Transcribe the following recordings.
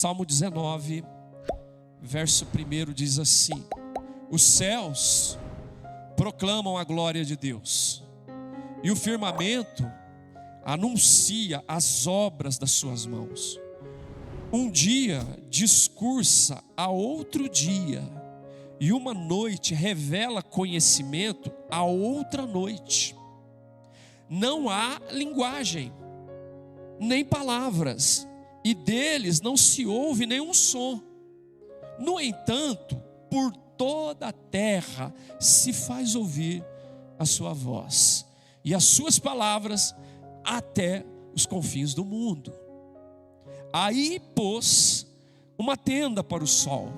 Salmo 19, verso 1 diz assim: os céus proclamam a glória de Deus, e o firmamento anuncia as obras das suas mãos. Um dia discursa a outro dia, e uma noite revela conhecimento a outra noite. Não há linguagem, nem palavras, e deles não se ouve nenhum som. No entanto, por toda a terra se faz ouvir a sua voz, e as suas palavras até os confins do mundo. Aí pôs uma tenda para o sol,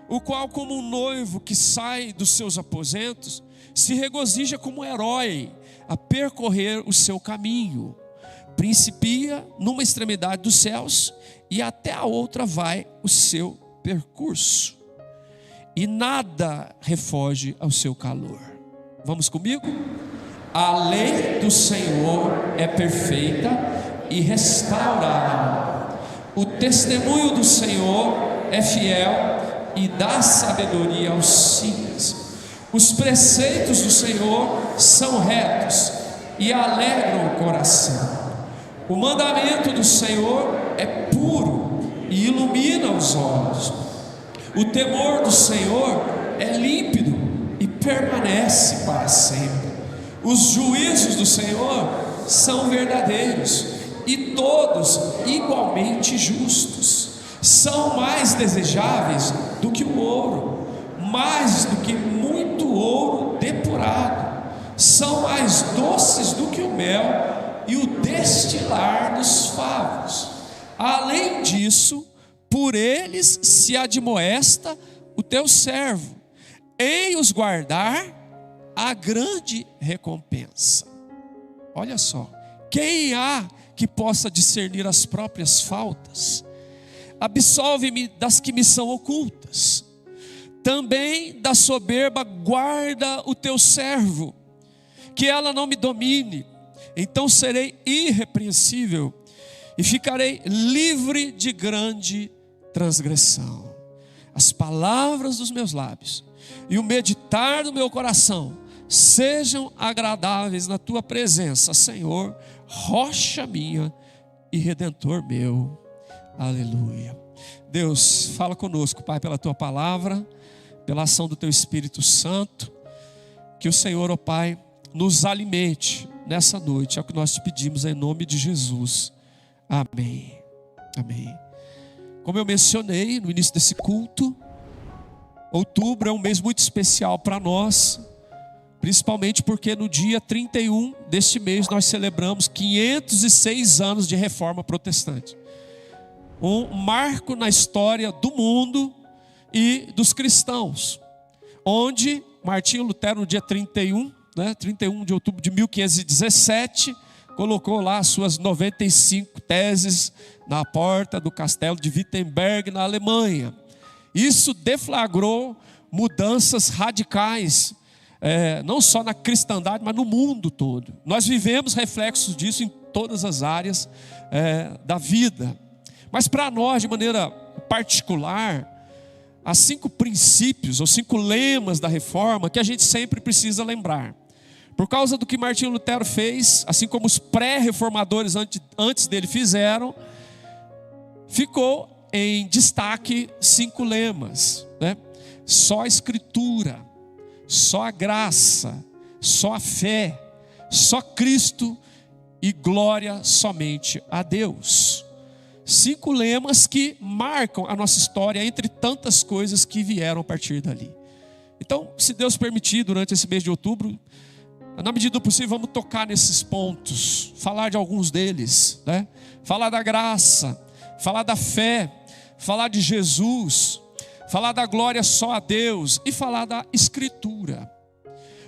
o qual, como um noivo que sai dos seus aposentos, se regozija como um herói a percorrer o seu caminho. Principia numa extremidade dos céus e até a outra vai o seu percurso, e nada refoge ao seu calor. Vamos comigo? A lei do Senhor é perfeita e restaura a alma. O testemunho do Senhor é fiel e dá sabedoria aos simples. Os preceitos do Senhor são retos e alegram o coração. O mandamento do Senhor é puro e ilumina os olhos. O temor do Senhor é límpido e permanece para sempre. Os juízos do Senhor são verdadeiros e todos igualmente justos. São mais desejáveis do que o ouro, mais do que muito ouro depurado. São mais doces do que o mel e o destilar dos favos. Além disso, por eles se admoesta o teu servo, em os guardar a grande recompensa. Olha só, quem há que possa discernir as próprias faltas? Absolve-me das que me são ocultas. Também da soberba guarda o teu servo, que ela não me domine. Então serei irrepreensível e ficarei livre de grande transgressão. As palavras dos meus lábios e o meditar do meu coração sejam agradáveis na tua presença, Senhor, rocha minha e redentor meu. Aleluia. Deus, fala conosco, Pai, pela tua palavra, pela ação do teu Espírito Santo. Que o Senhor, ó Pai, nos alimente nessa noite. É o que nós te pedimos em nome de Jesus. Amém. Amém. Como eu mencionei no início desse culto, outubro é um mês muito especial para nós, principalmente porque no dia 31 deste mês nós celebramos 506 anos de reforma protestante. Um marco na história do mundo e dos cristãos, onde Martinho Lutero, no dia 31 de outubro de 1517, colocou lá as suas 95 teses na porta do castelo de Wittenberg, na Alemanha. Isso deflagrou mudanças radicais, não só na cristandade, mas no mundo todo. Nós vivemos reflexos disso em todas as áreas da vida. Mas para nós, de maneira particular, há 5 princípios ou 5 lemas da reforma que a gente sempre precisa lembrar. Por causa do que Martinho Lutero fez, assim como os pré-reformadores antes dele fizeram, ficou em destaque 5 lemas, né? Só a Escritura, só a graça, só a fé, só Cristo e glória somente a Deus. 5 lemas que marcam a nossa história entre tantas coisas que vieram a partir dali. Então, se Deus permitir, durante esse mês de outubro, na medida do possível, vamos tocar nesses pontos, falar de alguns deles, né? Falar da graça, falar da fé, falar de Jesus, falar da glória só a Deus e falar da Escritura.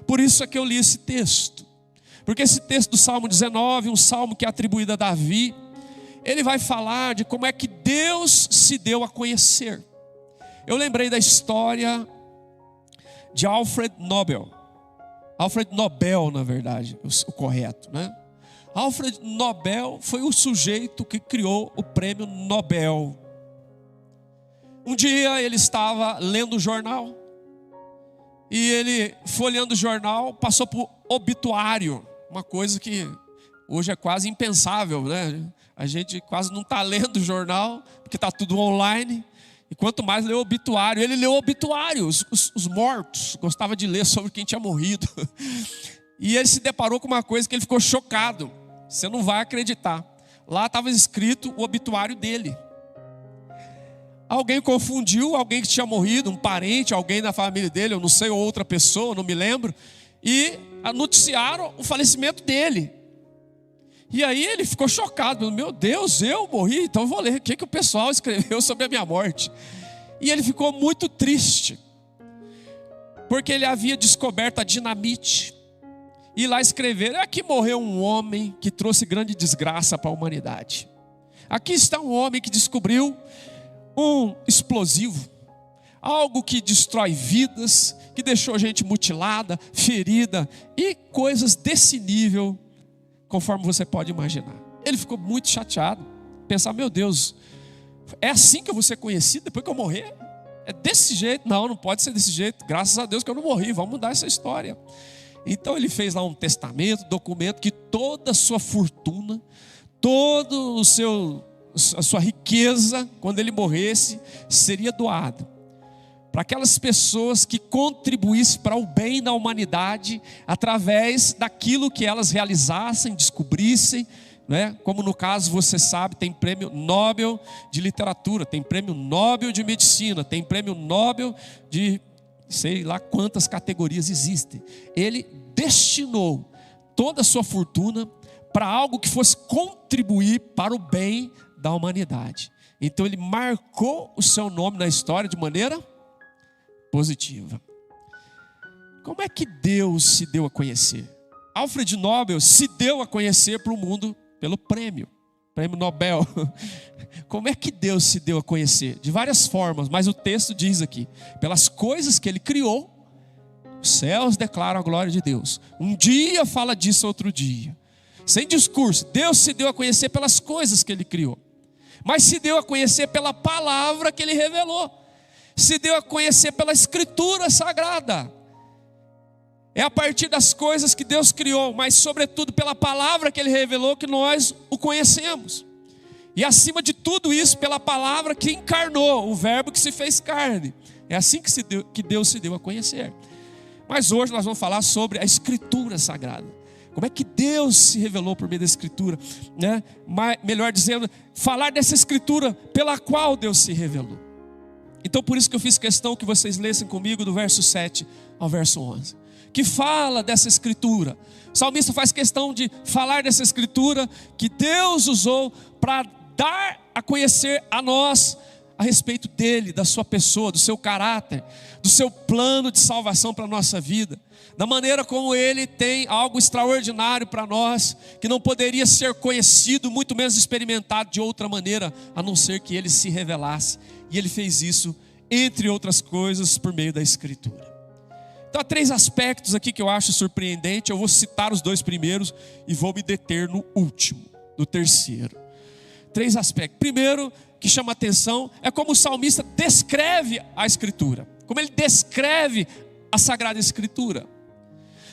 Por isso é que eu li esse texto, porque esse texto do Salmo 19, um salmo que é atribuído a Davi, ele vai falar de como é que Deus se deu a conhecer. Eu lembrei da história de Alfred Nobel, na verdade, o correto, né? Alfred Nobel foi o sujeito que criou o prêmio Nobel. Um dia ele estava lendo o jornal, e ele, folheando o jornal, passou por obituário, uma coisa que hoje é quase impensável, né? A gente quase não está lendo o jornal, porque está tudo online, e quanto mais lê o obituário. Ele leu o obituário, os mortos, gostava de ler sobre quem tinha morrido. E ele se deparou com uma coisa que ele ficou chocado. Você não vai acreditar. Lá estava escrito o obituário dele. Alguém confundiu alguém que tinha morrido, um parente, alguém da família dele, eu não sei, ou outra pessoa, não me lembro, e noticiaram o falecimento dele. E aí ele ficou chocado, meu Deus, eu morri, então eu vou ler o que o pessoal escreveu sobre a minha morte. E ele ficou muito triste, porque ele havia descoberto a dinamite, e lá escreveram: aqui morreu um homem que trouxe grande desgraça para a humanidade. Aqui está um homem que descobriu um explosivo, algo que destrói vidas, que deixou gente mutilada, ferida e coisas desse nível, conforme você pode imaginar. Ele ficou muito chateado, pensar: meu Deus, é assim que eu vou ser conhecido depois que eu morrer? É desse jeito? Não, não pode ser desse jeito. Graças a Deus que eu não morri, vamos mudar essa história. Então ele fez lá um testamento, documento que toda a sua fortuna, todo a sua riqueza, quando ele morresse, seria doado para aquelas pessoas que contribuíssem para o bem da humanidade através daquilo que elas realizassem, descobrissem, né? Como no caso, você sabe, tem prêmio Nobel de literatura, tem prêmio Nobel de medicina, tem prêmio Nobel de sei lá quantas categorias existem. Ele destinou toda a sua fortuna para algo que fosse contribuir para o bem da humanidade. Então ele marcou o seu nome na história de maneira positiva. Como é que Deus se deu a conhecer? Alfred Nobel se deu a conhecer para o mundo pelo prêmio Nobel. Como é que Deus se deu a conhecer? De várias formas, mas o texto diz aqui: pelas coisas que ele criou, os céus declaram a glória de Deus. Um dia fala disso, outro dia. Sem discurso, Deus se deu a conhecer pelas coisas que ele criou, mas se deu a conhecer pela palavra que ele revelou, se deu a conhecer pela escritura sagrada. É a partir das coisas que Deus criou, mas sobretudo pela palavra que ele revelou, que nós o conhecemos. E acima de tudo isso, pela palavra que encarnou, o verbo que se fez carne. É assim que Deus se deu a conhecer. Mas hoje nós vamos falar sobre a escritura sagrada. Como é que Deus se revelou por meio da escritura, né? Melhor dizendo, falar dessa escritura pela qual Deus se revelou. Então por isso que eu fiz questão que vocês lessem comigo do verso 7 ao verso 11, que fala dessa escritura. O salmista faz questão de falar dessa escritura que Deus usou para dar a conhecer a nós a respeito dele, da sua pessoa, do seu caráter, do seu plano de salvação para a nossa vida, da maneira como ele tem algo extraordinário para nós, que não poderia ser conhecido, muito menos experimentado de outra maneira, a não ser que ele se revelasse. E ele fez isso, entre outras coisas, por meio da escritura. Então há 3 aspectos aqui que eu acho surpreendente. Eu vou citar os 2 primeiros e vou me deter no último, no terceiro. 3 aspectos. Primeiro, que chama atenção, é como o salmista descreve a escritura. Como ele descreve a Sagrada Escritura.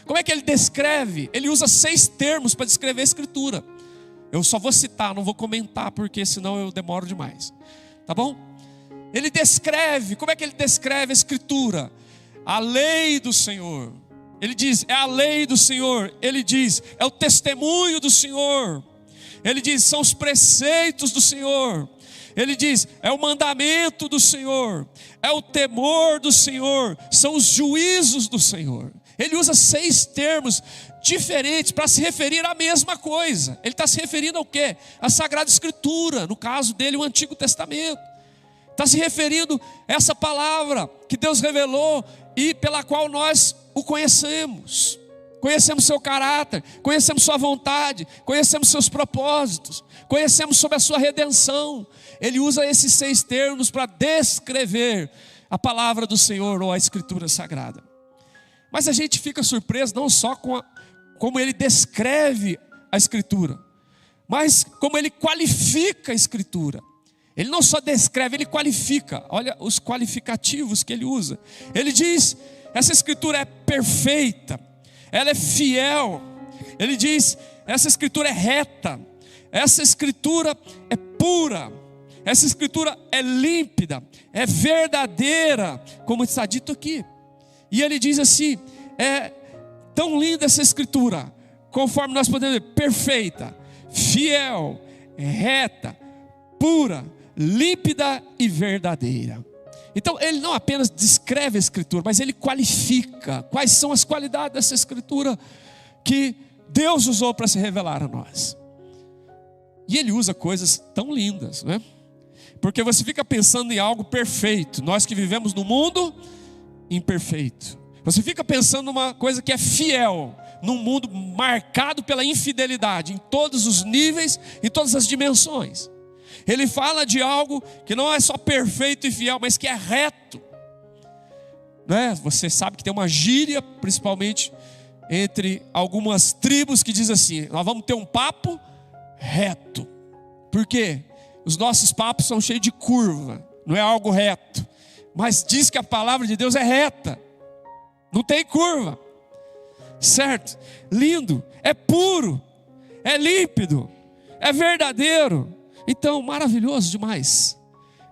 Como é que ele descreve? Ele usa 6 termos para descrever a escritura. Eu só vou citar, não vou comentar, porque senão eu demoro demais. Tá bom? Ele descreve, como é que ele descreve a escritura? A lei do Senhor. Ele diz, é a lei do Senhor. Ele diz, é o testemunho do Senhor. Ele diz, são os preceitos do Senhor. Ele diz, é o mandamento do Senhor, é o temor do Senhor, são os juízos do Senhor. Ele usa 6 termos diferentes para se referir à mesma coisa. Ele está se referindo ao quê? A Sagrada Escritura, no caso dele o Antigo Testamento. Está se referindo a essa palavra que Deus revelou e pela qual nós o conhecemos. Conhecemos seu caráter, conhecemos sua vontade, conhecemos seus propósitos, conhecemos sobre a sua redenção. Ele usa esses 6 termos para descrever a palavra do Senhor ou a Escritura Sagrada. Mas a gente fica surpreso não só com como ele descreve a Escritura, mas como ele qualifica a Escritura. Ele não só descreve, ele qualifica. Olha os qualificativos que ele usa. Ele diz: essa escritura é perfeita, ela é fiel. Ele diz: essa escritura é reta, essa escritura é pura, essa escritura é límpida, é verdadeira, como está dito aqui. E ele diz assim: é tão linda essa escritura, conforme nós podemos ver, perfeita, fiel, reta, pura, límpida e verdadeira. Então ele não apenas descreve a escritura, mas ele qualifica quais são as qualidades dessa escritura que Deus usou para se revelar a nós. E ele usa coisas tão lindas, né? Porque você fica pensando em algo perfeito, nós que vivemos no mundo imperfeito. Você fica pensando numa coisa que é fiel, num mundo marcado pela infidelidade, em todos os níveis, em todas as dimensões. Ele fala de algo que não é só perfeito e fiel, mas que é reto, né? Você sabe que tem uma gíria, principalmente entre algumas tribos, que diz assim: nós vamos ter um papo reto. Por quê? Os nossos papos são cheios de curva, não é algo reto. Mas diz que a palavra de Deus é reta, não tem curva, certo? Lindo, é puro, é límpido, é verdadeiro. Então, maravilhoso demais.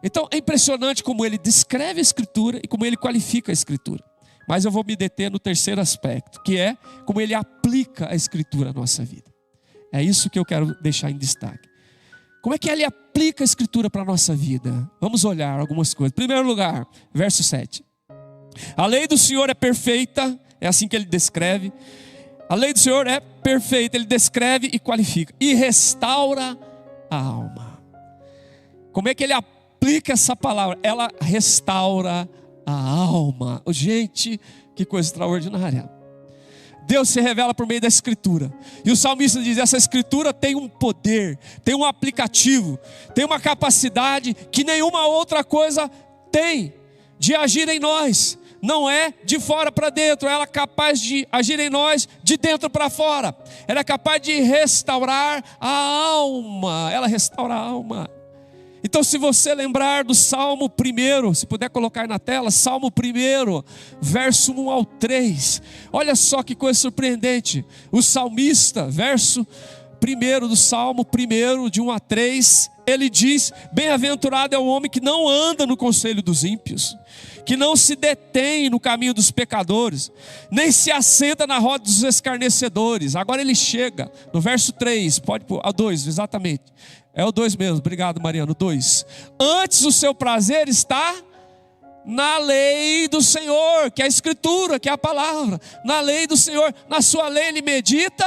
Então, é impressionante como ele descreve a escritura e como ele qualifica a escritura. Mas eu vou me deter no terceiro aspecto, que é como ele aplica a escritura à nossa vida. É isso que eu quero deixar em destaque. Como é que ele aplica a escritura para a nossa vida? Vamos olhar algumas coisas. Em primeiro lugar, verso 7. A lei do Senhor é perfeita, é assim que ele descreve. A lei do Senhor é perfeita, ele descreve e qualifica. E restaura a alma. Como é que ele aplica essa palavra? Ela restaura a alma. Gente, que coisa extraordinária. Deus se revela por meio da escritura. E o salmista diz: essa escritura tem um poder, tem um aplicativo, tem uma capacidade que nenhuma outra coisa tem de agir em nós. Não é de fora para dentro, ela é capaz de agir em nós de dentro para fora. Ela é capaz de restaurar a alma. Ela restaura a alma. Então, se você lembrar do Salmo 1, se puder colocar aí na tela, Salmo 1, verso 1 ao 3. Olha só que coisa surpreendente. O salmista, verso 1 do Salmo 1, de 1 a 3, ele diz: bem-aventurado é o homem que não anda no conselho dos ímpios, que não se detém no caminho dos pecadores, nem se assenta na roda dos escarnecedores. Agora ele chega no verso 3, pode pôr, a 2, exatamente. É o 2 mesmo, obrigado Mariano, 2. Antes o seu prazer está na lei do Senhor, que é a escritura, que é a palavra. Na lei do Senhor, na sua lei ele medita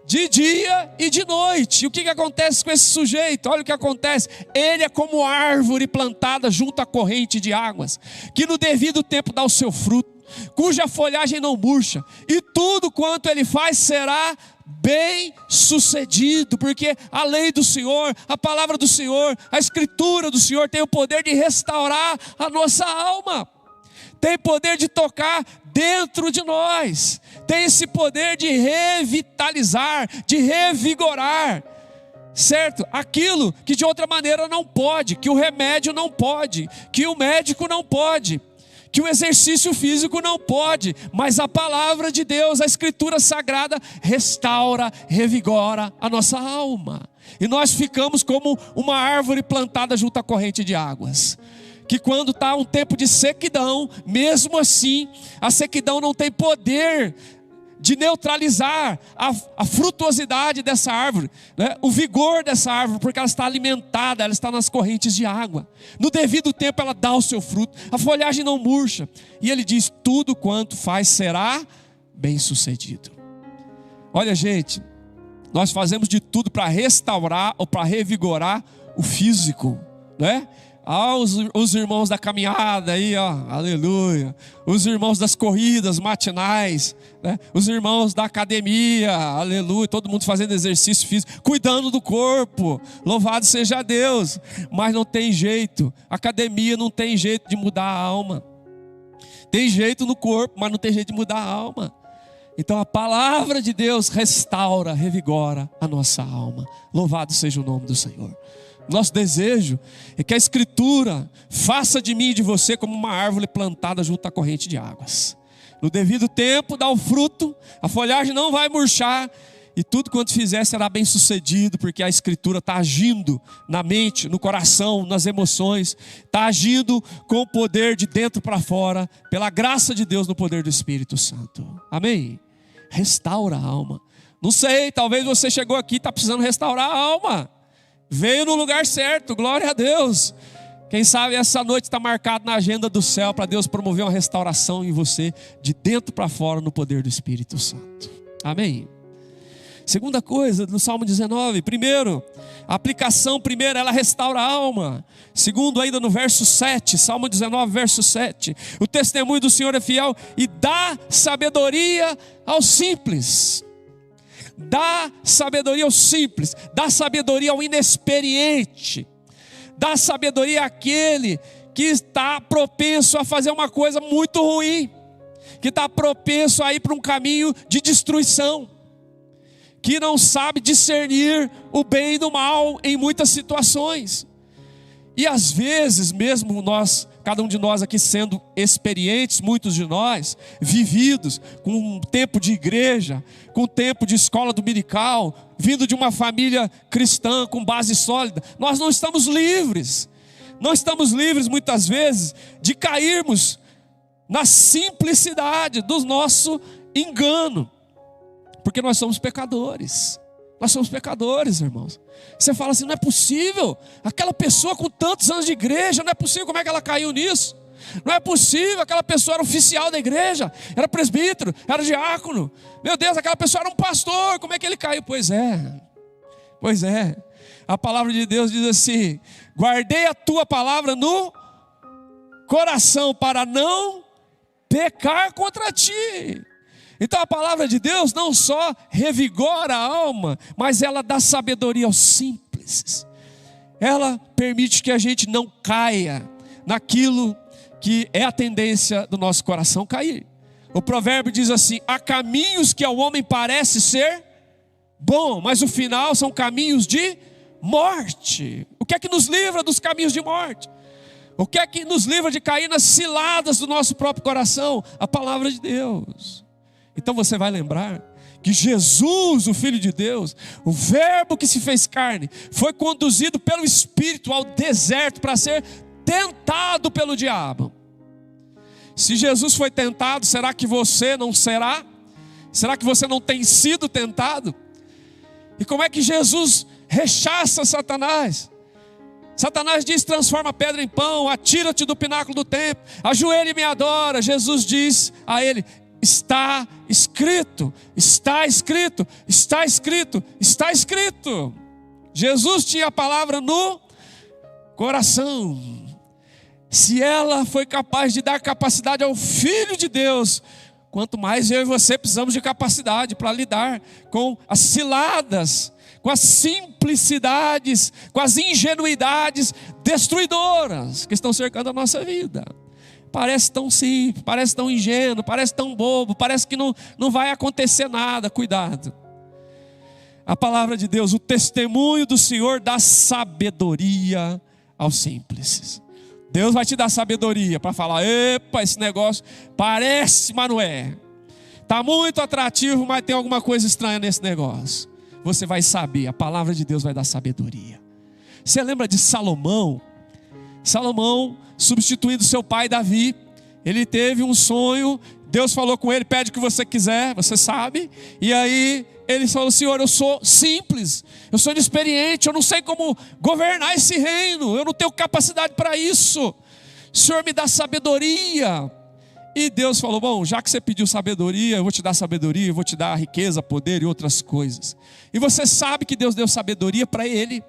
de dia e de noite. E o que acontece com esse sujeito? Olha o que acontece. Ele é como árvore plantada junto à corrente de águas, que no devido tempo dá o seu fruto, cuja folhagem não murcha, e tudo quanto ele faz será bem sucedido, porque a lei do Senhor, a palavra do Senhor, a escritura do Senhor tem o poder de restaurar a nossa alma, tem poder de tocar dentro de nós, tem esse poder de revitalizar, de revigorar, certo? Aquilo que de outra maneira não pode, que o remédio não pode, que o médico não pode, que o exercício físico não pode, mas a palavra de Deus, a escritura sagrada, restaura, revigora a nossa alma. E nós ficamos como uma árvore plantada junto à corrente de águas, que quando está um tempo de sequidão, mesmo assim, a sequidão não tem poder de neutralizar a frutuosidade dessa árvore, né? O vigor dessa árvore, porque ela está alimentada, ela está nas correntes de água. No devido tempo ela dá o seu fruto, a folhagem não murcha. E ele diz: tudo quanto faz será bem sucedido. Olha, gente, nós fazemos de tudo para restaurar ou para revigorar o físico, né? Os irmãos da caminhada aí, ó, aleluia. Os irmãos das corridas matinais, né? Os irmãos da academia, aleluia. Todo mundo fazendo exercício físico, cuidando do corpo, louvado seja Deus. Mas não tem jeito, academia não tem jeito de mudar a alma. Tem jeito no corpo, mas não tem jeito de mudar a alma. Então a palavra de Deus restaura, revigora a nossa alma. Louvado seja o nome do Senhor. Nosso desejo é que a Escritura faça de mim e de você como uma árvore plantada junto à corrente de águas. No devido tempo dá o fruto, a folhagem não vai murchar, e tudo quanto fizer será bem sucedido, porque a Escritura está agindo na mente, no coração, nas emoções, está agindo com o poder de dentro para fora, pela graça de Deus no poder do Espírito Santo. Amém? Restaura a alma. Não sei, talvez você chegou aqui e está precisando restaurar a alma. Veio no lugar certo, glória a Deus. Quem sabe essa noite está marcado na agenda do céu para Deus promover uma restauração em você, de dentro para fora, no poder do Espírito Santo. Amém? Segunda coisa, no Salmo 19, primeiro, a aplicação primeira, ela restaura a alma. Segundo, ainda no verso 7, Salmo 19, verso 7, o testemunho do Senhor é fiel e dá sabedoria aos simples. Dá sabedoria ao simples, dá sabedoria ao inexperiente, dá sabedoria àquele que está propenso a fazer uma coisa muito ruim, que está propenso a ir para um caminho de destruição, que não sabe discernir o bem do mal em muitas situações. E às vezes, mesmo nós, cada um de nós aqui sendo experientes, muitos de nós, vividos, com um tempo de igreja, com um tempo de escola dominical, vindo de uma família cristã com base sólida, nós não estamos livres. Não estamos livres muitas vezes de cairmos na simplicidade do nosso engano. Porque nós somos pecadores. Nós somos pecadores, irmãos. Você fala assim, não é possível. Aquela pessoa com tantos anos de igreja, não é possível, como é que ela caiu nisso? Não é possível, aquela pessoa era oficial da igreja, era presbítero, era diácono. Meu Deus, aquela pessoa era um pastor, como é que ele caiu? Pois é. A palavra de Deus diz assim, guardei a tua palavra no coração para não pecar contra ti. Então a palavra de Deus não só revigora a alma, mas ela dá sabedoria aos simples. Ela permite que a gente não caia naquilo que é a tendência do nosso coração cair. O provérbio diz assim, há caminhos que ao homem parece ser bom, mas o final são caminhos de morte. O que é que nos livra dos caminhos de morte? O que é que nos livra de cair nas ciladas do nosso próprio coração? A palavra de Deus. Então você vai lembrar que Jesus, o Filho de Deus, o Verbo que se fez carne, foi conduzido pelo Espírito ao deserto para ser tentado pelo diabo. Se Jesus foi tentado, será que você não será? Será que você não tem sido tentado? E como é que Jesus rechaça Satanás? Satanás diz, transforma a pedra em pão, atira-te do pináculo do templo, ajoelha e me adora. Jesus diz a ele, está escrito, está escrito, está escrito, está escrito. Jesus tinha a palavra no coração. Se ela foi capaz de dar capacidade ao Filho de Deus, quanto mais eu e você precisamos de capacidade para lidar com as ciladas, com as simplicidades, com as ingenuidades destruidoras que estão cercando a nossa vida. Parece tão simples, parece tão ingênuo, parece tão bobo, parece que não vai acontecer nada. Cuidado. A palavra de Deus, o testemunho do Senhor dá sabedoria aos simples. Deus vai te dar sabedoria para falar, epa, esse negócio parece, mas não é. Está muito atrativo, mas tem alguma coisa estranha nesse negócio. Você vai saber, a palavra de Deus vai dar sabedoria. Você lembra de Salomão? Salomão, substituindo seu pai Davi, ele teve um sonho, Deus falou com ele, pede o que você quiser, você sabe, e aí ele falou, Senhor, eu sou simples, eu sou inexperiente, eu não sei como governar esse reino, eu não tenho capacidade para isso, o Senhor me dá sabedoria. E Deus falou, bom, já que você pediu sabedoria, eu vou te dar sabedoria, eu vou te dar riqueza, poder e outras coisas. E você sabe que Deus deu sabedoria para ele,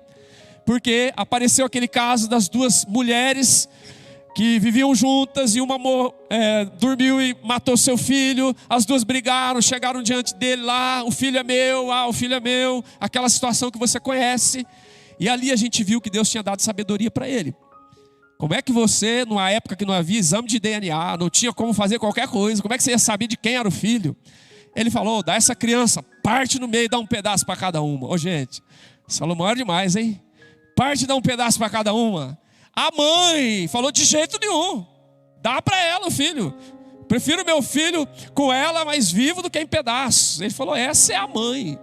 porque apareceu aquele caso das duas mulheres que viviam juntas e uma dormiu e matou seu filho. As duas brigaram, chegaram diante dele lá, o filho é meu, o filho é meu, aquela situação que você conhece. E ali a gente viu que Deus tinha dado sabedoria para ele. Como é que você, numa época que não havia exame de DNA, não tinha como fazer qualquer coisa, como é que você ia saber de quem era o filho? Ele falou, dá essa criança, parte no meio e dá um pedaço para cada uma. Ô gente, Salomão era demais, hein? Parte e dá um pedaço para cada uma. A mãe falou: de jeito nenhum, dá para ela o filho. Prefiro meu filho com ela mais vivo do que em pedaços. Ele falou: essa é a mãe.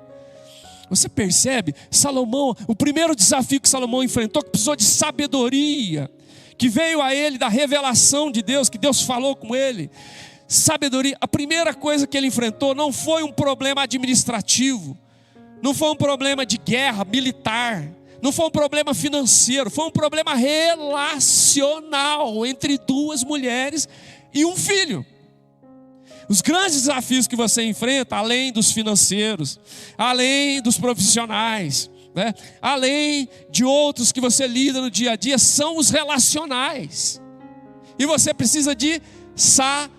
Você percebe? Salomão, o primeiro desafio que Salomão enfrentou, que precisou de sabedoria, que veio a ele da revelação de Deus, que Deus falou com ele. Sabedoria, a primeira coisa que ele enfrentou não foi um problema administrativo, não foi um problema de guerra militar, não foi um problema financeiro, foi um problema relacional entre duas mulheres e um filho. Os grandes desafios que você enfrenta, além dos financeiros, além dos profissionais, né, além de outros que você lida no dia a dia, são os relacionais. E você precisa de sabedoria.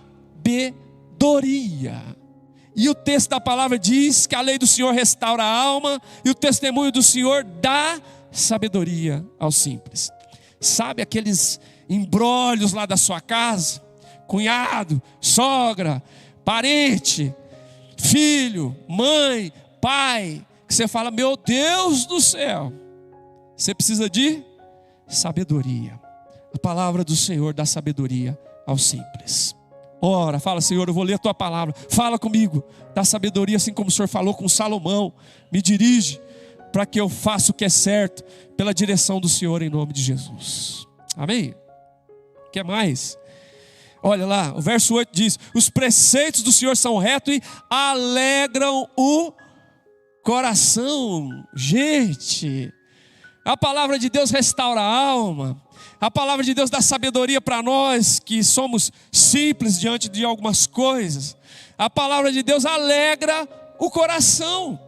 E o texto da palavra diz que a lei do Senhor restaura a alma e o testemunho do Senhor dá sabedoria aos simples. Sabe aqueles embrólios lá da sua casa? Cunhado, sogra, parente, filho, mãe, pai, que você fala: meu Deus do céu. Você precisa de sabedoria. A palavra do Senhor dá sabedoria aos simples. Ora, fala: Senhor, eu vou ler a tua palavra, fala comigo, dá sabedoria assim como o Senhor falou com Salomão. Me dirige para que eu faça o que é certo, pela direção do Senhor, em nome de Jesus. Amém? O que mais? Olha lá, o verso 8 diz: os preceitos do Senhor são retos e alegram o coração. Gente, a palavra de Deus restaura a alma. A palavra de Deus dá sabedoria para nós que somos simples diante de algumas coisas. A palavra de Deus alegra o coração.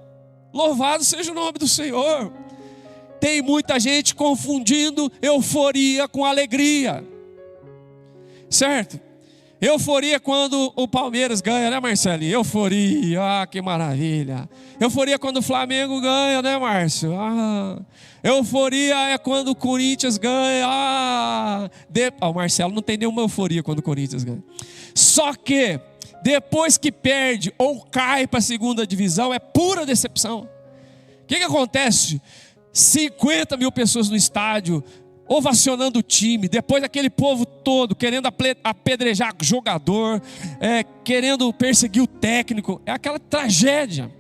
Louvado seja o nome do Senhor. Tem muita gente confundindo euforia com alegria, certo? Euforia quando o Palmeiras ganha, né, Marcelinho? Euforia, que maravilha. Euforia quando o Flamengo ganha, né, Márcio? Euforia é quando o Corinthians ganha. O Marcelo não tem nenhuma euforia quando o Corinthians ganha. Só que depois que perde ou cai para a segunda divisão, é pura decepção. O que acontece? 50 mil pessoas no estádio, ovacionando o time, depois aquele povo todo querendo apedrejar o jogador, querendo perseguir o técnico. É aquela tragédia.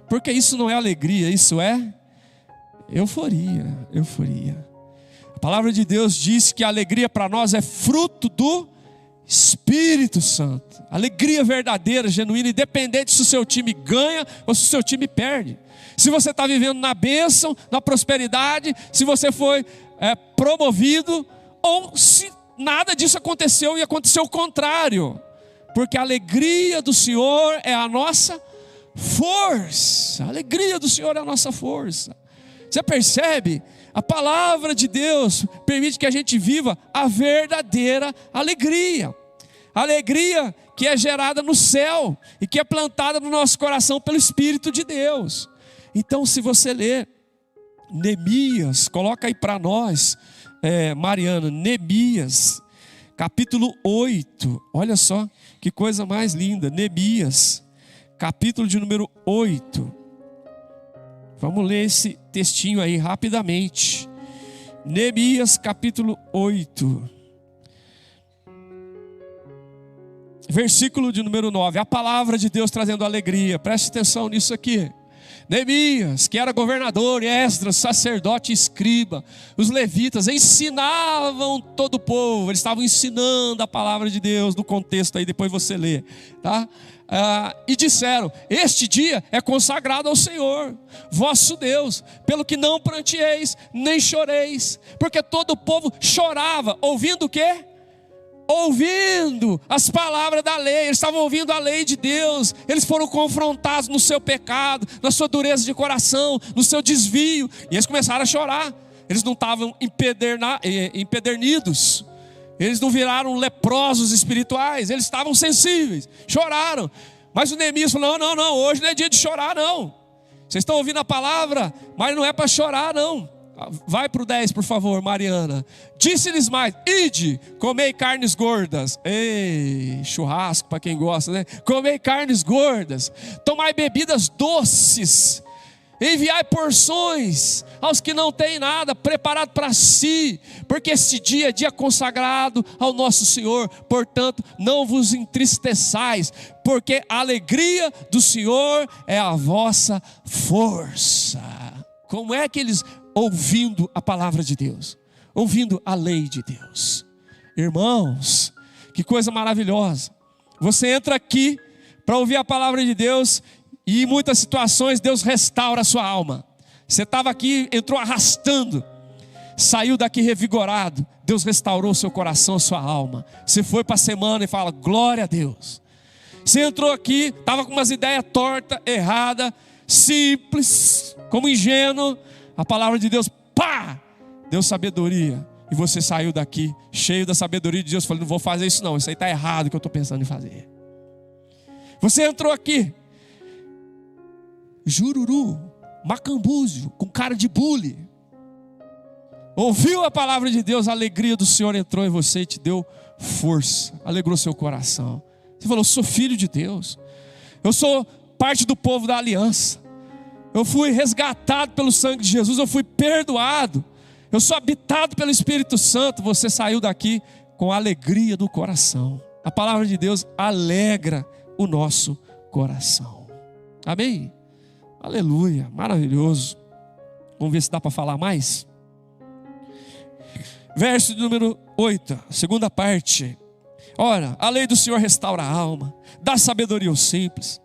Porque isso não é alegria, isso é euforia. A palavra de Deus diz que a alegria para nós é fruto do Espírito Santo. Alegria verdadeira, genuína, independente se o seu time ganha ou se o seu time perde. Se você está vivendo na bênção, na prosperidade, se você foi promovido, ou se nada disso aconteceu e aconteceu o contrário. Porque a alegria do Senhor é a nossa força. A alegria do Senhor é a nossa força. Você percebe? A palavra de Deus permite que a gente viva a verdadeira alegria. A alegria que é gerada no céu e que é plantada no nosso coração pelo Espírito de Deus. Então, se você ler Neemias, coloca aí para nós, Mariana, Neemias, capítulo 8. Olha só que coisa mais linda. Neemias, capítulo de número 8. Vamos ler esse textinho aí rapidamente. Neemias capítulo 8. Versículo de número 9. A palavra de Deus trazendo alegria. Preste atenção nisso aqui. Neemias, que era governador, e Esdras, sacerdote e escriba, os levitas ensinavam todo o povo. Eles estavam ensinando a palavra de Deus, no contexto aí, depois você lê, tá? E disseram: este dia é consagrado ao Senhor, vosso Deus, pelo que não pranteeis, nem choreis. Porque todo o povo chorava, ouvindo o quê? Ouvindo as palavras da lei. Eles estavam ouvindo a lei de Deus. Eles foram confrontados no seu pecado, na sua dureza de coração, no seu desvio, e eles começaram a chorar. Eles não estavam empedernidos, eles não viraram leprosos espirituais, eles estavam sensíveis, choraram. Mas o Neemias falou: não, hoje não é dia de chorar não. Vocês estão ouvindo a palavra, mas não é para chorar não. Vai para o 10, por favor, Mariana. Disse-lhes mais: ide, comei carnes gordas. Ei, churrasco para quem gosta, né? Comei carnes gordas, tomai bebidas doces. Enviai porções aos que não têm nada preparado para si, porque esse dia é dia consagrado ao nosso Senhor. Portanto, não vos entristeçais, porque a alegria do Senhor é a vossa força. Como é que eles, ouvindo a palavra de Deus, ouvindo a lei de Deus? Irmãos, que coisa maravilhosa. Você entra aqui para ouvir a palavra de Deus, e em muitas situações Deus restaura a sua alma. Você estava aqui, entrou arrastando, saiu daqui revigorado. Deus restaurou o seu coração, a sua alma. Você foi para a semana e fala, glória a Deus. Você entrou aqui, estava com umas ideias tortas, erradas, simples, como ingênuo. A palavra de Deus, pá, deu sabedoria. E você saiu daqui cheio da sabedoria de Deus, falando, não vou fazer isso não, isso aí está errado o que eu estou pensando em fazer. Você entrou aqui, jururu, macambúzio, com cara de bule. Ouviu a palavra de Deus, a alegria do Senhor entrou em você e te deu força, alegrou seu coração. Você falou, eu sou filho de Deus, eu sou parte do povo da aliança, eu fui resgatado pelo sangue de Jesus, eu fui perdoado, eu sou habitado pelo Espírito Santo. Você saiu daqui com a alegria do coração. A palavra de Deus alegra o nosso coração. Amém? Aleluia, maravilhoso. Vamos ver se dá para falar mais. Verso de número 8, segunda parte. Ora, a lei do Senhor restaura a alma, dá sabedoria aos simples.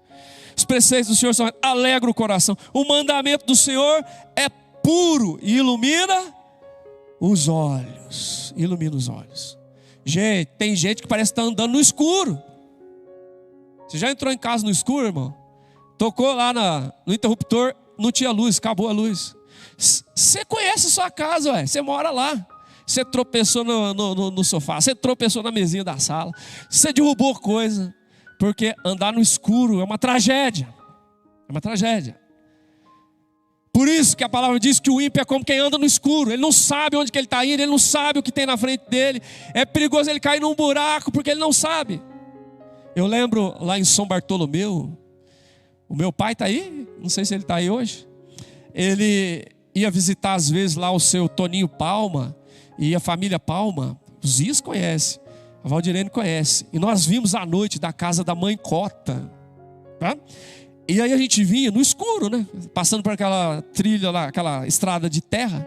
Os preceitos do Senhor alegram o coração. O mandamento do Senhor é puro e ilumina os olhos. Ilumina os olhos. Gente, tem gente que parece estar andando no escuro. Você já entrou em casa no escuro, irmão? Tocou lá no interruptor, não tinha luz, acabou a luz. Você conhece a sua casa, ué, você mora lá. Você tropeçou no sofá, você tropeçou na mesinha da sala, você derrubou coisa. Porque andar no escuro é uma tragédia. É uma tragédia. Por isso que a palavra diz que o ímpio é como quem anda no escuro. Ele não sabe onde que ele está indo, ele não sabe o que tem na frente dele. É perigoso ele cair num buraco porque ele não sabe. Eu lembro lá em São Bartolomeu, o meu pai está aí, não sei se ele está aí hoje. Ele ia visitar às vezes lá o seu Toninho Palma e a família Palma. Os Zias conhece, a Valdirene conhece. E nós vimos à noite da casa da mãe Cota, tá? E aí a gente vinha no escuro, né? Passando por aquela trilha lá, aquela estrada de terra.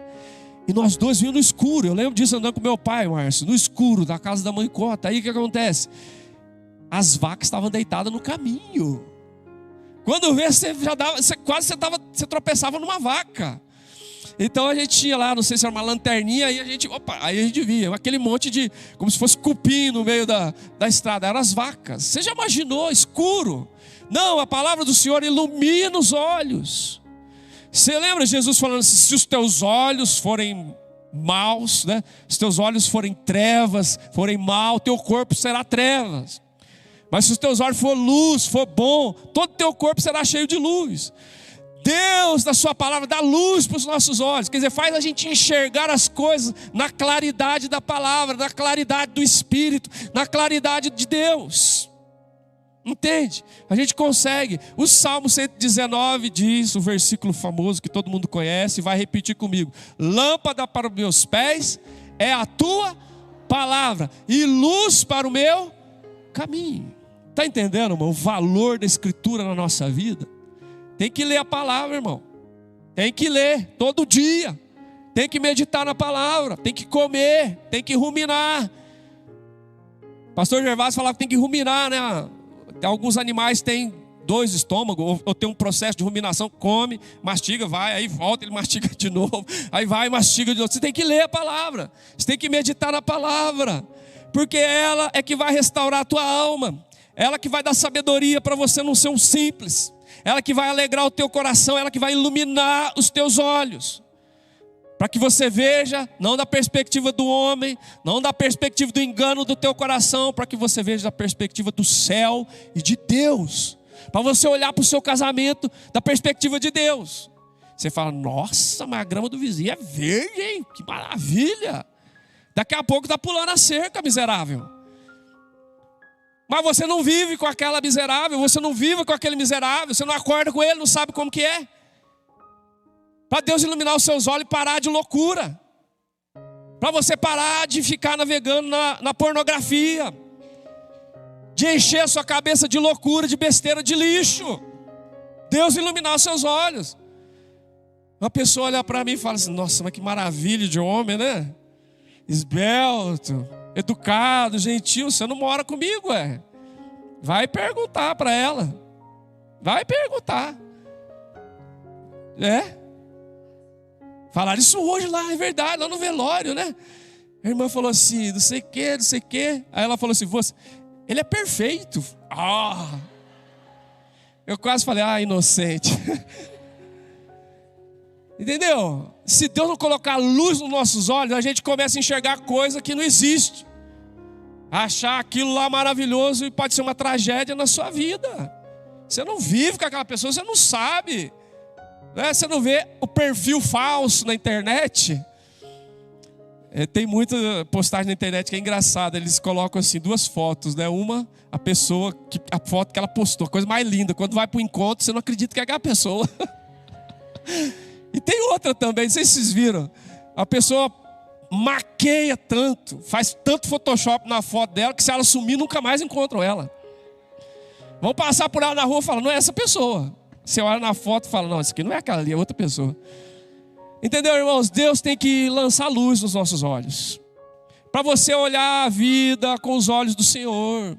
E nós dois vinhamos no escuro. Eu lembro disso andando com meu pai, Márcio, no escuro da casa da mãe Cota. Aí o que acontece? As vacas estavam deitadas no caminho. Quando vê, você tropeçava numa vaca. Então a gente tinha lá, não sei se era uma lanterninha, aí a gente via aquele monte de, como se fosse cupim no meio da estrada, eram as vacas. Você já imaginou, escuro? Não, a palavra do Senhor ilumina os olhos. Você lembra Jesus falando assim, se os teus olhos forem maus, né? Se os teus olhos forem trevas, forem mal, teu corpo será trevas. Mas se os teus olhos for luz, for bom, todo teu corpo será cheio de luz. Deus, da sua palavra, dá luz para os nossos olhos. Quer dizer, faz a gente enxergar as coisas na claridade da palavra, na claridade do Espírito, na claridade de Deus. Entende? A gente consegue. O Salmo 119 diz, o versículo famoso que todo mundo conhece, vai repetir comigo. Lâmpada para os meus pés é a tua palavra e luz para o meu caminho. Está entendendo, irmão, o valor da Escritura na nossa vida? Tem que ler a palavra, irmão. Tem que ler todo dia. Tem que meditar na palavra. Tem que comer. Tem que ruminar. Pastor Gervásio falava que tem que ruminar, né? Alguns animais têm 2 estômagos, ou tem um processo de ruminação. Come, mastiga, vai, aí volta, ele mastiga de novo. Aí vai, mastiga de novo. Você tem que ler a palavra. Você tem que meditar na palavra. Porque ela é que vai restaurar a tua alma. Ela que vai dar sabedoria para você não ser um simples. Ela que vai alegrar o teu coração, ela que vai iluminar os teus olhos. Para que você veja, não da perspectiva do homem, não da perspectiva do engano do teu coração, para que você veja da perspectiva do céu e de Deus. Para você olhar para o seu casamento da perspectiva de Deus. Você fala, nossa, mas a grama do vizinho é verde, hein? Que maravilha! Daqui a pouco está pulando a cerca, miserável. Mas você não vive com aquela miserável, você não vive com aquele miserável, você não acorda com ele, não sabe como que é. Para Deus iluminar os seus olhos e parar de loucura. Para você parar de ficar navegando na pornografia. De encher a sua cabeça de loucura, de besteira, de lixo. Deus iluminar os seus olhos. Uma pessoa olha para mim e fala assim: nossa, mas que maravilha de homem, né? Esbelto, educado, gentil. Você não mora comigo, é? Vai perguntar para ela. Vai perguntar. Falaram isso hoje lá, é verdade, lá no velório, né? A irmã falou assim, não sei o que, não sei o que. Aí ela falou assim, ele é perfeito. Eu quase falei, inocente. Entendeu? Se Deus não colocar luz nos nossos olhos, a gente começa a enxergar coisa que não existe. Achar aquilo lá maravilhoso e pode ser uma tragédia na sua vida. Você não vive com aquela pessoa, você não sabe. Você não vê o perfil falso na internet. Tem muita postagem na internet que é engraçada. Eles colocam assim 2 fotos, né? Uma, a foto que ela postou, coisa mais linda. Quando vai para o encontro, você não acredita que é aquela pessoa. E tem outra também, não sei se vocês viram. A pessoa maqueia tanto, faz tanto Photoshop na foto dela, que se ela sumir, nunca mais encontram ela. Vão passar por ela na rua e falam, não é essa pessoa. Você olha na foto e fala, não, isso aqui não é aquela ali, é outra pessoa. Entendeu, irmãos? Deus tem que lançar luz nos nossos olhos. Para você olhar a vida com os olhos do Senhor.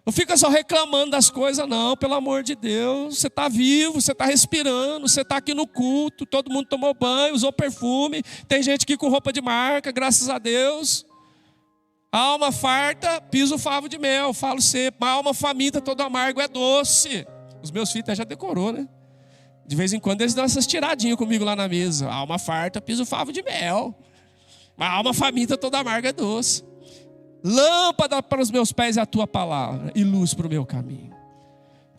Não fica só reclamando das coisas, não, pelo amor de Deus. Você está vivo, você está respirando, você está aqui no culto, todo mundo tomou banho, usou perfume. Tem gente aqui com roupa de marca, graças a Deus. A alma farta, pisa o favo de mel, falo sempre. A alma faminta, todo amargo é doce. Os meus filhos até já decorou, né? De vez em quando eles dão essas tiradinhas comigo lá na mesa. A alma farta, pisa o favo de mel. A alma faminta, toda amarga é doce. Lâmpada para os meus pés é a tua palavra e luz para o meu caminho.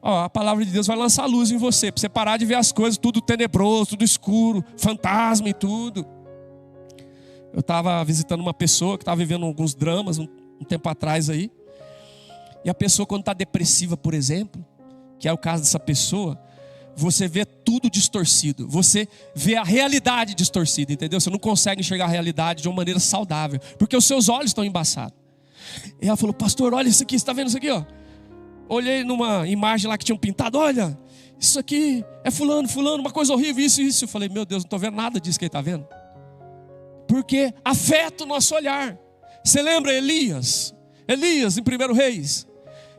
A palavra de Deus vai lançar luz em você, para você parar de ver as coisas tudo tenebroso, tudo escuro, fantasma e tudo. Eu estava visitando uma pessoa que estava vivendo alguns dramas um tempo atrás aí. E a pessoa, quando está depressiva, por exemplo, que é o caso dessa pessoa, você vê tudo distorcido. Você vê a realidade distorcida, entendeu? Você não consegue enxergar a realidade de uma maneira saudável, porque os seus olhos estão embaçados. E ela falou, pastor, olha isso aqui, você está vendo isso aqui, ó? Olhei numa imagem lá que tinham pintado, olha, isso aqui é fulano, uma coisa horrível, isso. Eu falei, meu Deus, não estou vendo nada disso que ele está vendo. Porque afeta o nosso olhar. Você lembra Elias em 1 Reis?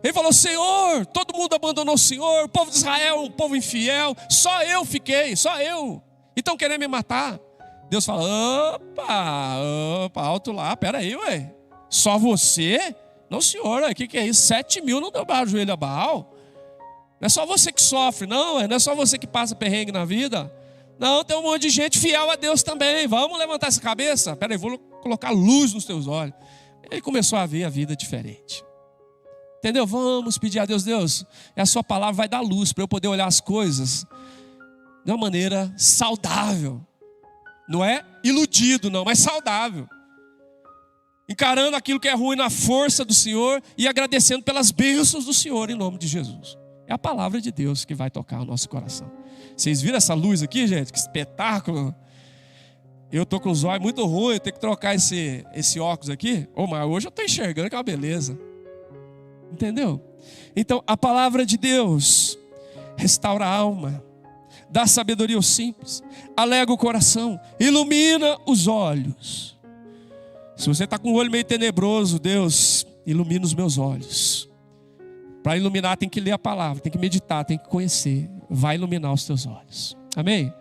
Ele falou, Senhor, todo mundo abandonou o Senhor, o povo de Israel, um povo infiel, só eu fiquei, só eu. E estão querendo me matar. Deus fala, opa, alto lá, peraí, ué. Só você? Não, senhor, o que é isso? 7.000 não dobraram o joelho a Baal. Não é só você que sofre, não é só você que passa perrengue na vida. Não, tem um monte de gente fiel a Deus também. Vamos levantar essa cabeça? Peraí, vou colocar luz nos teus olhos. Ele começou a ver a vida diferente. Entendeu? Vamos pedir a Deus, Deus, a sua palavra vai dar luz para eu poder olhar as coisas de uma maneira saudável. Não é iludido, não, mas saudável. Encarando aquilo que é ruim na força do Senhor e agradecendo pelas bênçãos do Senhor em nome de Jesus. É a palavra de Deus que vai tocar o nosso coração. Vocês viram essa luz aqui, gente? Que espetáculo. Eu estou com os olhos muito ruins, eu tenho que trocar esse óculos aqui. Mas hoje eu estou enxergando que é uma beleza. Entendeu? Então, a palavra de Deus restaura a alma, dá sabedoria aos simples, alega o coração, ilumina os olhos. Se você está com o olho meio tenebroso, Deus, ilumina os meus olhos. Para iluminar tem que ler a palavra, tem que meditar, tem que conhecer. Vai iluminar os teus olhos. Amém?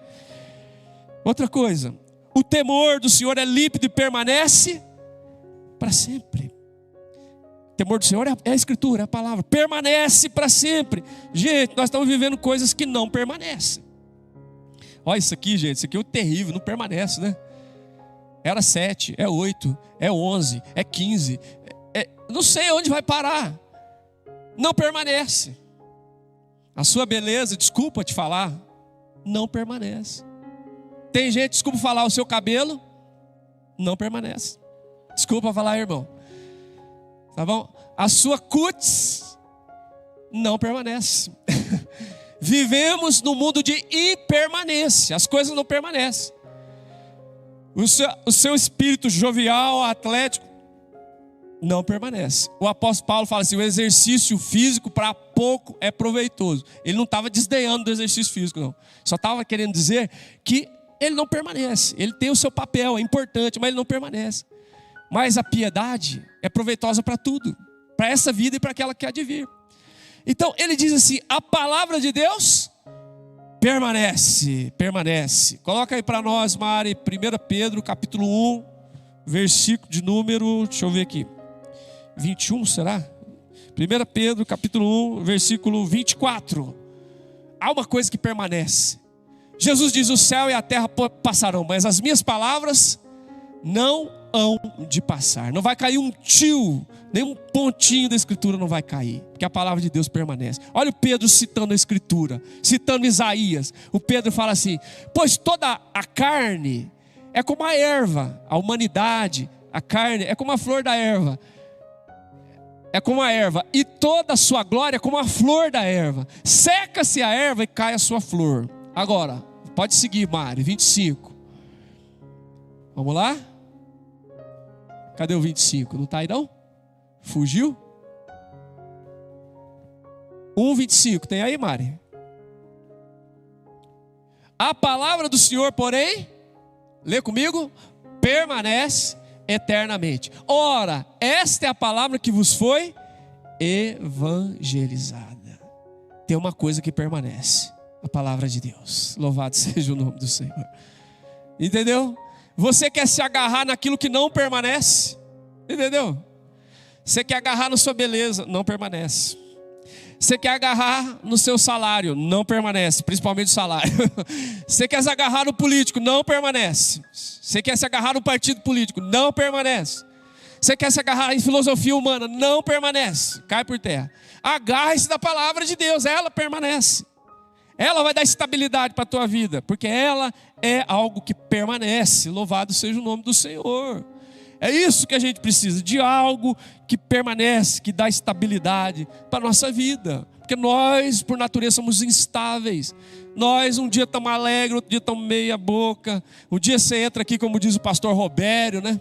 Outra coisa, o temor do Senhor é límpido e permanece para sempre. O temor do Senhor é a escritura, é a palavra. Permanece para sempre. Gente, nós estamos vivendo coisas que não permanecem. Olha isso aqui, gente. Isso aqui é o terrível, não permanece, né? Era 7, é 8, é 11, é 15. Não sei onde vai parar. Não permanece. A sua beleza, desculpa te falar, não permanece. Tem gente, desculpa falar, o seu cabelo não permanece. Desculpa falar, irmão. Tá bom? A sua cutis não permanece. vivemos no mundo de impermanência. As coisas não permanecem. O seu espírito jovial, atlético, não permanece. O apóstolo Paulo fala assim: o exercício físico para pouco é proveitoso. Ele não estava desdenhando do exercício físico, não. Só estava querendo dizer que ele não permanece. Ele tem o seu papel, é importante, mas ele não permanece. Mas a piedade é proveitosa para tudo, para essa vida e para aquela que há de vir. Então ele diz assim: a palavra de Deus permanece, permanece. Coloca aí para nós, Mari, 1 Pedro capítulo 1, versículo de número, deixa eu ver aqui, 21, será? 1 Pedro capítulo 1, versículo 24. Há uma coisa que permanece. Jesus diz: o céu e a terra passarão, mas as minhas palavras não hão de passar. Não vai cair um tio, nem um pontinho da escritura não vai cair, porque a palavra de Deus permanece. Olha o Pedro citando a escritura, citando Isaías. O Pedro fala assim: pois toda a carne é como a erva, a humanidade, a carne é como a flor da erva. É como a erva, e toda a sua glória é como a flor da erva. Seca-se a erva e cai a sua flor. Agora, pode seguir, Mari, 25. Vamos lá? Cadê o 25? Não está aí não? Fugiu? 1:25, tem aí, Mari? A palavra do Senhor, porém, lê comigo, permanece eternamente. Ora, esta é a palavra que vos foi evangelizada. Tem uma coisa que permanece: a palavra de Deus. Louvado seja o nome do Senhor. Entendeu? Você quer se agarrar naquilo que não permanece? Entendeu? Você quer agarrar na sua beleza? Não permanece. Você quer agarrar no seu salário? Não permanece, principalmente o salário. Você quer se agarrar no político? Não permanece. Você quer se agarrar no partido político? Não permanece. Você quer se agarrar em filosofia humana? Não permanece, cai por terra. Agarre-se da palavra de Deus, ela permanece. Ela vai dar estabilidade para a tua vida, porque ela é algo que permanece. Louvado seja o nome do Senhor. É isso que a gente precisa, de algo que permanece, que dá estabilidade para a nossa vida. Porque nós, por natureza, somos instáveis. Nós um dia estamos alegres, outro dia estamos meia boca. Um dia você entra aqui, como diz o pastor Robério, né?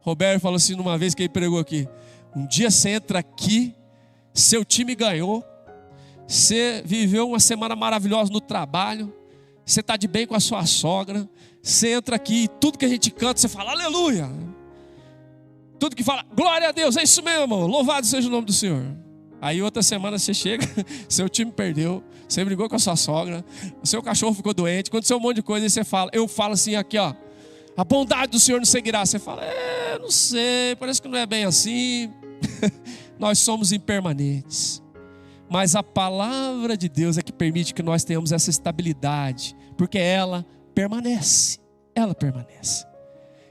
Robério falou assim numa vez que ele pregou aqui: um dia você entra aqui, seu time ganhou, você viveu uma semana maravilhosa no trabalho, você está de bem com a sua sogra, você entra aqui e tudo que a gente canta, você fala aleluia. Tudo que fala, glória a Deus, é isso mesmo, louvado seja o nome do Senhor. Aí outra semana você chega, seu time perdeu, você brigou com a sua sogra, o seu cachorro ficou doente, aconteceu um monte de coisa, aí você fala, eu falo assim aqui, ó, a bondade do Senhor nos seguirá. Você fala, não sei, parece que não é bem assim. Nós somos impermanentes, mas a palavra de Deus é que permite que nós tenhamos essa estabilidade, porque ela permanece, ela permanece.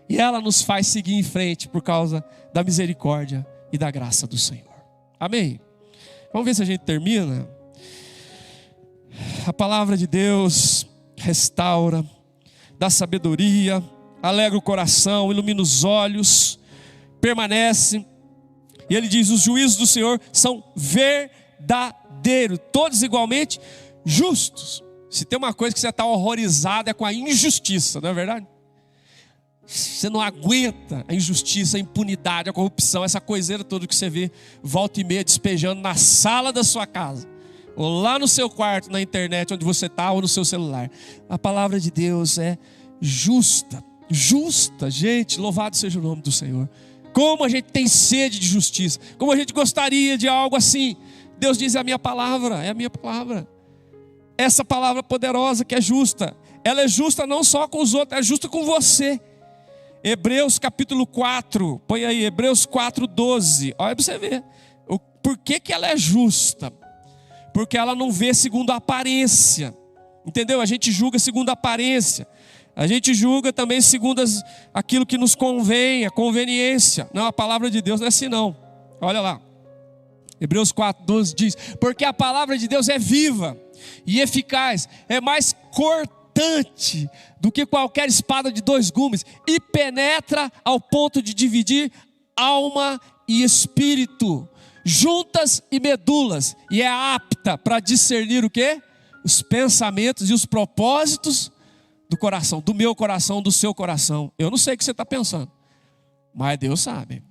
E ela nos faz seguir em frente por causa da misericórdia e da graça do Senhor. Amém? Vamos ver se a gente termina. A palavra de Deus restaura, dá sabedoria, alegra o coração, ilumina os olhos, permanece. E ele diz: os juízos do Senhor são verdadeiros, todos igualmente justos. Se tem uma coisa que você está horrorizado é com a injustiça, não é verdade? Você não aguenta a injustiça, a impunidade, a corrupção, essa coiseira toda que você vê volta e meia despejando na sala da sua casa, ou lá no seu quarto, na internet onde você está, ou no seu celular. A palavra de Deus é justa, justa, gente, louvado seja o nome do Senhor. Como a gente tem sede de justiça, como a gente gostaria de algo assim. Deus diz: é a minha palavra, é a minha palavra. Essa palavra poderosa que é justa, ela é justa não só com os outros, é justa com você. Hebreus capítulo 4, põe aí, Hebreus 4:12. Olha para você ver, por que ela é justa? Porque ela não vê segundo a aparência, entendeu? A gente julga segundo a aparência, a gente julga também segundo aquilo que nos convém, a conveniência. Não, a palavra de Deus não é assim não. Olha lá, Hebreus 4:12 diz: porque a palavra de Deus é viva e eficaz, é mais cortante do que qualquer espada de 2 gumes, e penetra ao ponto de dividir alma e espírito, juntas e medulas, e é apta para discernir o quê? os pensamentos e os propósitos do coração, do meu coração, do seu coração. Eu não sei o que você está pensando, mas Deus sabe.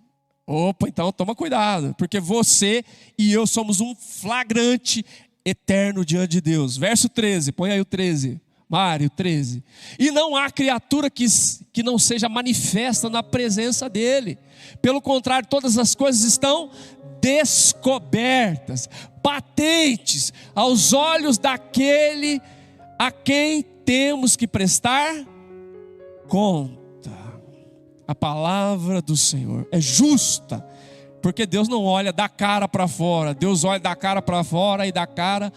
Opa, então toma cuidado, porque você e eu somos um flagrante eterno diante de Deus. Verso 13, põe aí o 13. Mário, 13. E não há criatura que não seja manifesta na presença dele. Pelo contrário, todas as coisas estão descobertas, patentes aos olhos daquele a quem temos que prestar conta. A palavra do Senhor é justa, porque Deus não olha da cara para fora, Deus olha da cara para fora e da cara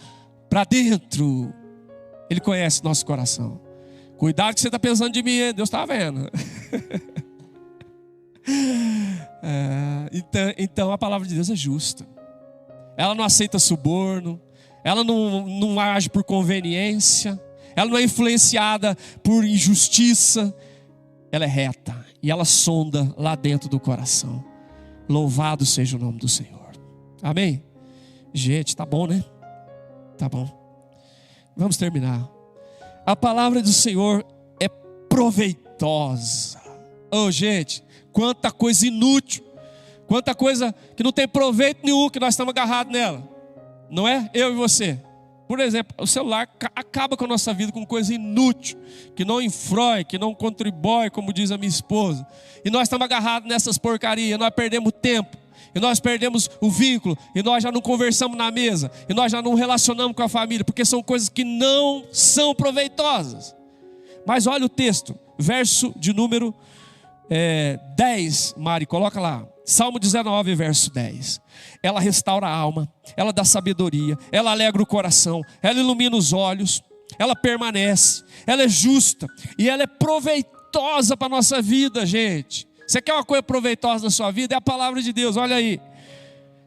para dentro. Ele conhece nosso coração. Cuidado que você está pensando de mim, Deus está vendo. Então a palavra de Deus é justa. Ela não aceita suborno, ela não age por conveniência, ela não é influenciada por injustiça, ela é reta e ela sonda lá dentro do coração. Louvado seja o nome do Senhor. Amém? Gente, tá bom, né? Tá bom. Vamos terminar. A palavra do Senhor é proveitosa. Oh, gente, quanta coisa inútil, quanta coisa que não tem proveito nenhum, que nós estamos agarrados nela, não é? Eu e você. Por exemplo, o celular acaba com a nossa vida com coisa inútil, que não infrói, que não contribui, como diz a minha esposa. E nós estamos agarrados nessas porcarias, nós perdemos tempo. E nós perdemos o vínculo, e nós já não conversamos na mesa, e nós já não relacionamos com a família, porque são coisas que não são proveitosas. Mas olha o texto, verso de número 10, Mari, coloca lá. Salmo 19, verso 10. Ela restaura a alma, ela dá sabedoria, ela alegra o coração, ela ilumina os olhos, ela permanece, ela é justa, e ela é proveitosa para a nossa vida, gente. Você quer uma coisa proveitosa na sua vida? É a palavra de Deus, olha aí.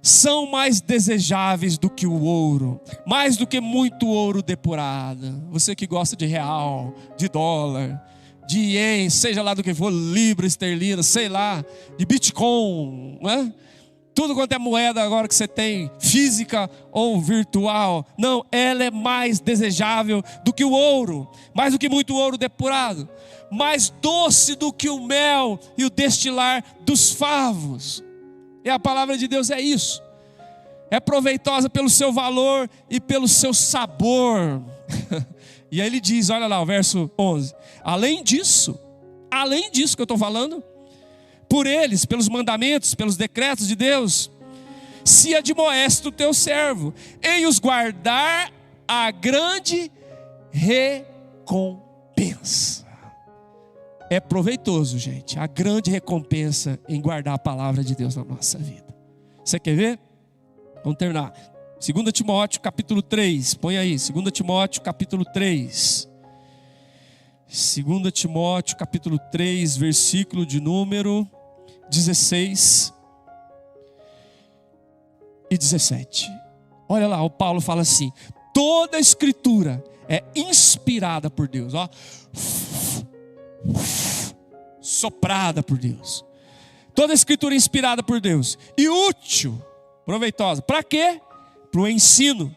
São mais desejáveis do que o ouro, mais do que muito ouro depurado. Você que gosta de real, de dólar, de ien, seja lá do que for, libra esterlina, sei lá, de bitcoin, né? Tudo quanto é moeda agora que você tem, física ou virtual. Não, ela é mais desejável do que o ouro, mais do que muito ouro depurado, mais doce do que o mel e o destilar dos favos. E a palavra de Deus é isso. É proveitosa pelo seu valor e pelo seu sabor. E aí ele diz, olha lá o verso 11. Além disso que eu estou falando, por eles, pelos mandamentos, pelos decretos de Deus, se admoesta o teu servo em os guardar a grande recompensa. É proveitoso, gente, a grande recompensa em guardar a palavra de Deus na nossa vida. Você quer ver? Vamos terminar. 2 Timóteo capítulo 3, põe aí, 2 Timóteo capítulo 3. 2 Timóteo capítulo 3, versículo de número 16 e 17. Olha lá, o Paulo fala assim: toda a escritura é inspirada por Deus, ó, soprada por Deus. Toda a escritura é inspirada por Deus e útil, proveitosa. Para quê? Para o ensino,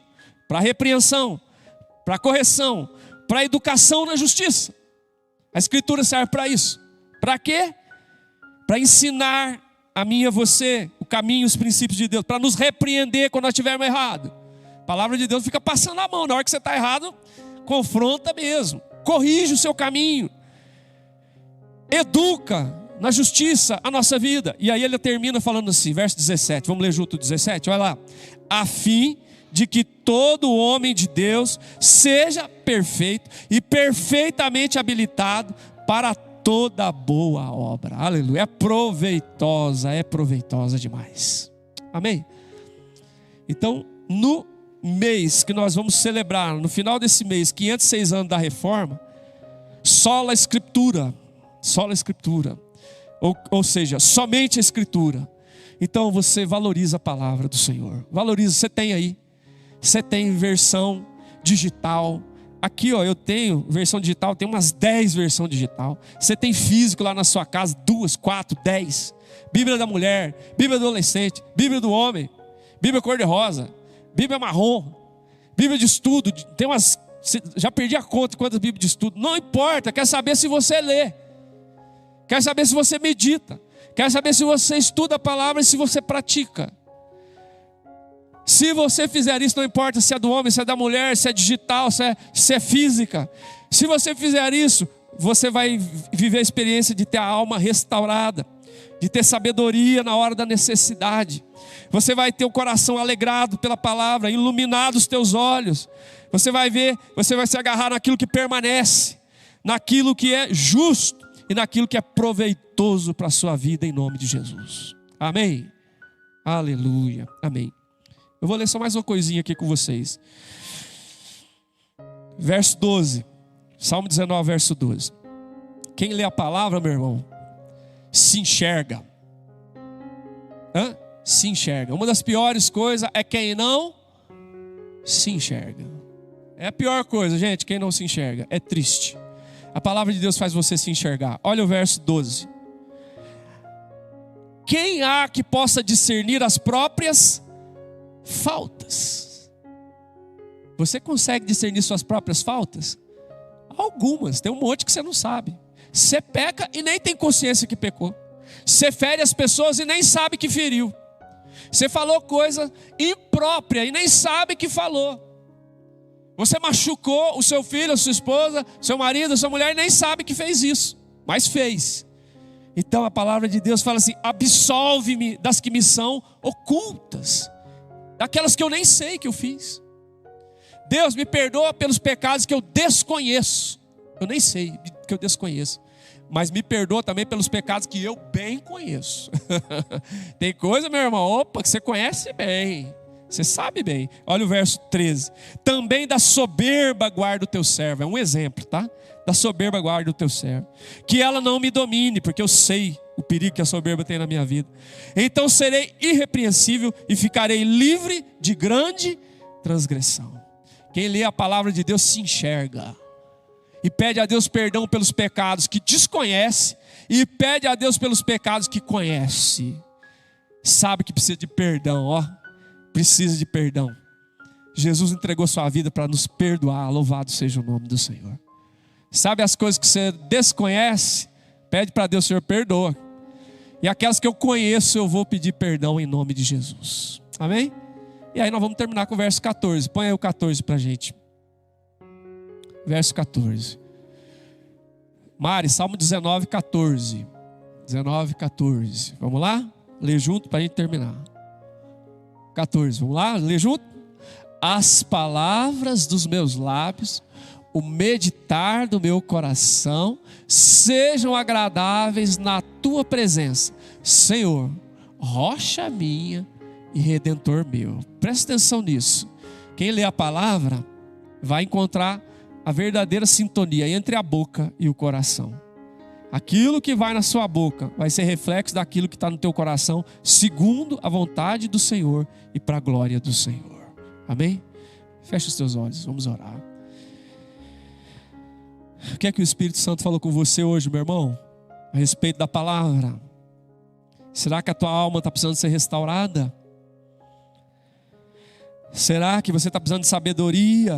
para a repreensão, para a correção, para a educação na justiça. A escritura serve para isso. Para quê? Para ensinar a mim e a você o caminho, os princípios de Deus, para nos repreender quando nós estivermos errados. A palavra de Deus fica passando a mão, na hora que você está errado, confronta mesmo, corrige o seu caminho, educa na justiça a nossa vida. E aí ele termina falando assim, verso 17, vamos ler junto o 17, olha lá. A fim de que todo homem de Deus seja perfeito e perfeitamente habilitado para toda boa obra. Aleluia. É proveitosa demais. Amém? Então, no mês que nós vamos celebrar, no final desse mês, 506 anos da reforma, sola a escritura, ou seja, somente a escritura. Então você valoriza a palavra do Senhor, valoriza. Você tem aí, você tem versão digital. Aqui, ó, eu tenho versão digital, tem umas 10 versões digital. Você tem físico lá na sua casa, 2, 4, 10. Bíblia da mulher, Bíblia do adolescente, Bíblia do homem, Bíblia cor-de-rosa, Bíblia marrom, Bíblia de estudo, tem umas, já perdi a conta de quantas Bíblias de estudo. Não importa, quer saber se você lê, quer saber se você medita, quer saber se você estuda a palavra e se você pratica. Se você fizer isso, não importa se é do homem, se é da mulher, se é digital, se é física. Se você fizer isso, você vai viver a experiência de ter a alma restaurada, de ter sabedoria na hora da necessidade. Você vai ter o coração alegrado pela palavra, iluminado os teus olhos. Você vai ver, você vai se agarrar naquilo que permanece, naquilo que é justo e naquilo que é proveitoso para a sua vida, em nome de Jesus. Amém? Aleluia, amém. Eu vou ler só mais uma coisinha aqui com vocês. Verso 12. Salmo 19, verso 12. Quem lê a palavra, meu irmão, se enxerga. Se enxerga. Uma das piores coisas é quem não se enxerga. É a pior coisa, gente, quem não se enxerga. É triste. A palavra de Deus faz você se enxergar. Olha o verso 12. Quem há que possa discernir as próprias faltas? Você consegue discernir suas próprias faltas? Algumas, tem um monte que você não sabe. Você peca e nem tem consciência que pecou. Você fere as pessoas e nem sabe que feriu. Você falou coisa imprópria e nem sabe que falou. Você machucou o seu filho, a sua esposa, seu marido, a sua mulher e nem sabe que fez isso, mas fez. Então a palavra de Deus fala assim: absolve-me das que me são ocultas, daquelas que eu nem sei que eu fiz. Deus, me perdoa pelos pecados que eu desconheço. Eu nem sei que eu desconheço, mas me perdoa também pelos pecados que eu bem conheço. Tem coisa, meu irmão, opa, que você conhece bem, você sabe bem. Olha o verso 13. Também da soberba guarda o teu servo. É um exemplo, tá? Da soberba guarda o teu servo, que ela não me domine, porque eu sei o perigo que a soberba tem na minha vida. Então serei irrepreensível e ficarei livre de grande transgressão. Quem lê a palavra de Deus se enxerga e pede a Deus perdão pelos pecados que desconhece e pede a Deus pelos pecados que conhece. Sabe que precisa de perdão, ó. Precisa de perdão. Jesus entregou sua vida para nos perdoar. Louvado seja o nome do Senhor. Sabe as coisas que você desconhece? Pede para Deus: Senhor, perdoa. E aquelas que eu conheço, eu vou pedir perdão em nome de Jesus. Amém? E aí nós vamos terminar com o verso 14. Põe aí o 14 para a gente. Verso 14. Mari, Salmo 19, 14. 19, 14. Vamos lá? Lê junto para a gente terminar. 14, vamos lá? Lê junto? As palavras dos meus lábios, o meditar do meu coração, sejam agradáveis na tua presença, Senhor, rocha minha e redentor meu. Presta atenção nisso. Quem lê a palavra vai encontrar a verdadeira sintonia entre a boca e o coração. Aquilo que vai na sua boca vai ser reflexo daquilo que está no teu coração, segundo a vontade do Senhor e para a glória do Senhor. Amém? Feche os teus olhos, vamos orar. O que é que o Espírito Santo falou com você hoje, meu irmão? A respeito da palavra. Será que a tua alma está precisando ser restaurada? Será que você está precisando de sabedoria?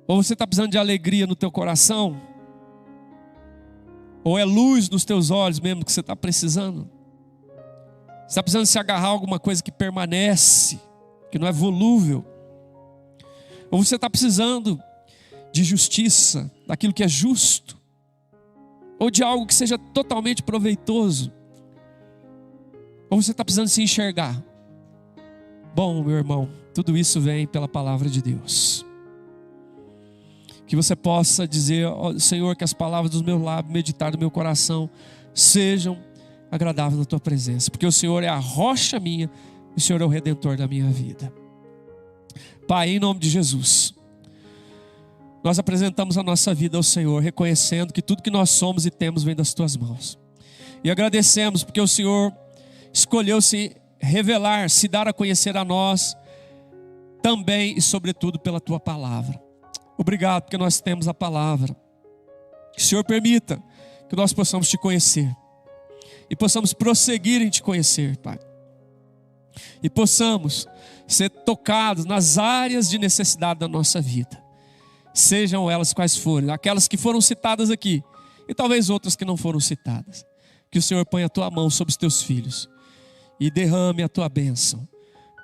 Ou você está precisando de alegria no teu coração? Ou é luz nos teus olhos mesmo que você está precisando? Você está precisando se agarrar a alguma coisa que permanece, que não é volúvel? Ou você está precisando de justiça, daquilo que é justo? Ou de algo que seja totalmente proveitoso? Ou você está precisando se enxergar? Bom, meu irmão, tudo isso vem pela palavra de Deus. Que você possa dizer: oh, Senhor, que as palavras dos meus lábios, meditar do meu coração, sejam agradáveis na tua presença, porque o Senhor é a rocha minha e o Senhor é o redentor da minha vida. Pai, em nome de Jesus, nós apresentamos a nossa vida ao Senhor, reconhecendo que tudo que nós somos e temos vem das tuas mãos, e agradecemos porque o Senhor escolheu se revelar, se dar a conhecer a nós também e sobretudo pela tua palavra. Obrigado porque nós temos a palavra. Que o Senhor permita que nós possamos te conhecer e possamos prosseguir em te conhecer, Pai. e possamos ser tocados nas áreas de necessidade da nossa vida, sejam elas quais forem, aquelas que foram citadas aqui e talvez outras que não foram citadas. Que o Senhor ponha a tua mão sobre os teus filhos e derrame a tua bênção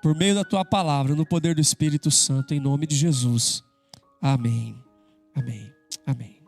por meio da tua palavra, no poder do Espírito Santo, em nome de Jesus. Amém, amém, amém.